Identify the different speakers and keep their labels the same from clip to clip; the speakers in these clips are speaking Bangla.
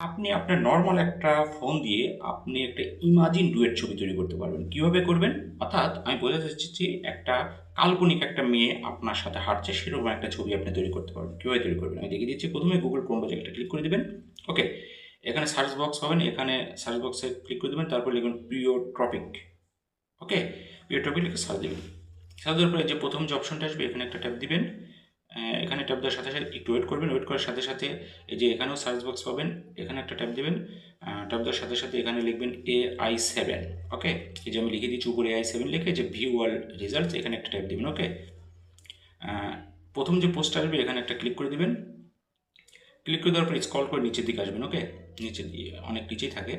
Speaker 1: আপনি আপনার নরমাল একটা ফোন দিয়ে আপনি একটা ইমাজিন ডুয়েট ছবি তৈরি করতে পারবেন। কিভাবে করবেন? অর্থাৎ আমি বোঝাতে চাচ্ছি যে একটা কাল্পনিক একটা মেয়ে আপনার সাথে হাঁটছে সেরকম একটা ছবি আপনি তৈরি করতে পারবেন। কিভাবে তৈরি করবেন? আমি দেখিয়ে দিচ্ছি। প্রথমে Google Chrome ব্রাউজারে একটা ক্লিক করে দিবেন। ওকে? এখানে সার্চ বক্স পাবেন। এখানে সার্চ বক্সে ক্লিক করে দিবেন। তারপর লিখবেন প্রিওট্রপিক। ওকে? প্রিওট্রপিক লিখে সার্চ দিবেন। সার্চ দেওয়ার পরে যে প্রথম যে অপশনটা আসবে এখানে একটা ট্যাপ দিবেন। এখানে ট্যাপ দেওয়ার সাথে সাথে একটু ওয়েট করবেন। ওয়েট করার সাথে সাথে এই যে এখানেও সার্চ বক্স পাবেন। এখানে একটা ট্যাপ দিবেন। ট্যাপ দেওয়ার সাথে সাথে এখানে লিখবেন AI7। ওকে? এই যে আমি লিখে দিচ্ছি উপরে AI7 লিখে যে ভিউ অল রেজাল্টস এখানে একটা ট্যাপ দিবেন। ওকে? প্রথম যে পোস্টটা আসবে এখানে একটা ক্লিক করে দিবেন। ক্লিক করে দেওয়ার পর স্ক্রল করে নিচের দিকে আসবেন। ওকে? নিচে দিয়ে অনেক নিচেই থাকে।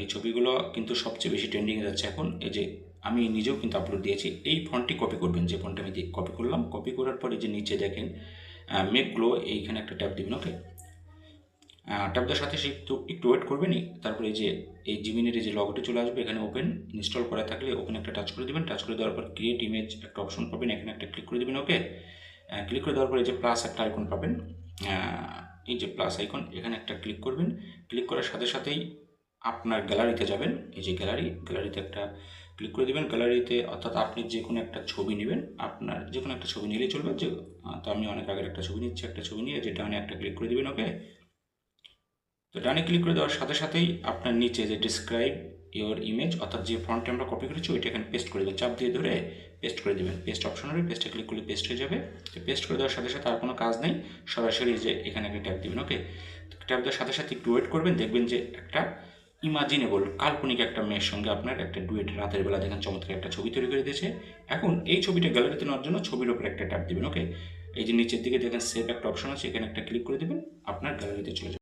Speaker 1: এই ছবিগুলো কিন্তু সবচেয়ে বেশি ট্রেন্ডিংয়ে যাচ্ছে এখন। এই যে আমি নিজেও কিন্তু আপলোড দিয়েছি। এই ফন্টটি কপি করবেন, যে ফন্টটা আমি কপি করলাম। কপি করার পরে যে নিচে দেখেন মেক গ্লো, এইখানে একটা ট্যাপ দিবেন। ওকে? ট্যাপ দেওয়ার সাথে সে একটু একটু ওয়েট করবেনই। তারপরে এই যে এই জিমিনের এই যে লগোটি চলে আসবে, এখানে ওপেন ইনস্টল করা থাকলে ওপেন একটা টাচ করে দিবেন। টাচ করে দেওয়ার পর ক্রিয়েট ইমেজ একটা অপশন পাবেন, এখানে একটা ক্লিক করে দিবেন। ওকে? ক্লিক করে দেওয়ার পরে এই যে প্লাস একটা আইকন পাবেন, এই যে প্লাস আইকন এখানে একটা ক্লিক করবেন। ক্লিক করার সাথে সাথেই আপনার গ্যালারিতে যাবেন। এই যে গ্যালারিতে একটা ক্লিক করে দেবেন। গ্যালারিতে অর্থাৎ আপনি যে কোনো একটা ছবি নেবেন, আপনার যে কোনো একটা ছবি নিলেই চলবে। যে তো আমি অনেক আগের একটা ছবি নিচ্ছি। একটা ছবি নিয়ে যে ডানে একটা ক্লিক করে দিবেন। ওকে? তো ডানে ক্লিক করে দেওয়ার সাথে সাথেই আপনার নিচে যে ডিসক্রাইব ইওর ইমেজ অর্থাৎ যে ফন্টটা আমরা কপি করেছি ওইটা এখানে পেস্ট করে দেবেন। চাপ দিয়ে ধরে পেস্ট করে দেবেন। পেস্ট অপশন হবে, পেস্টে ক্লিক করলে পেস্ট হয়ে যাবে। তো পেস্ট করে দেওয়ার সাথে সাথে আর কোনো কাজ নেই, সরাসরি যে এখানে একটা ট্যাপ দিবেন। ওকে? ট্যাপ দেওয়ার সাথে সাথে একটু ওয়েট করবেন, দেখবেন যে একটা ইমাজিনেবল কাল্পনিক একটা মেয়ের সঙ্গে আপনার একটা ডুয়েট রাতের বেলা দেখেন চমৎকার একটা ছবি তৈরি করে দিয়েছে। এখন এই ছবিটা গ্যালারিতে নেওয়ার জন্য ছবির উপর একটা ট্যাপ দিবেন। ওকে? এই যে নিচের দিকে দেখেন সেভ একটা অপশন আছে, এখানে একটা ক্লিক করে দেবেন, আপনার গ্যালারিতে চলে যাবে।